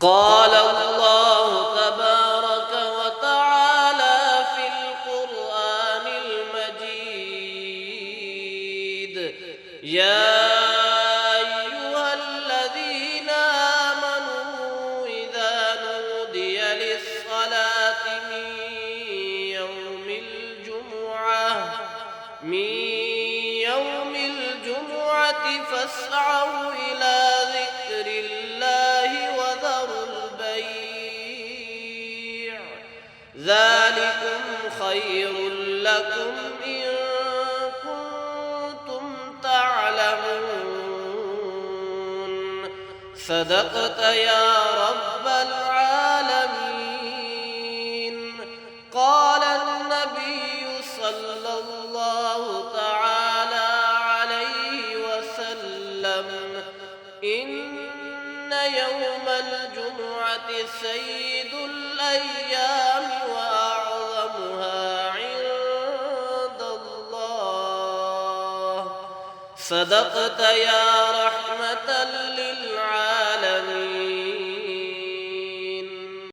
قال الله تبارك وتعالى في القرآن المجيد: يا أيها الذين آمنوا إذا نودي للصلاة من يوم الجمعة فاسعوا إلى ذكر الله وذروا البيع، ذلكم خير لكم إن كنتم تعلمون. صدقت يا رب العالمين. قال النبي صلى الله تعالى عليه وسلم: إن يوم الجمعة سيد الأيام وأعظمها عند الله. صدقت يا رحمة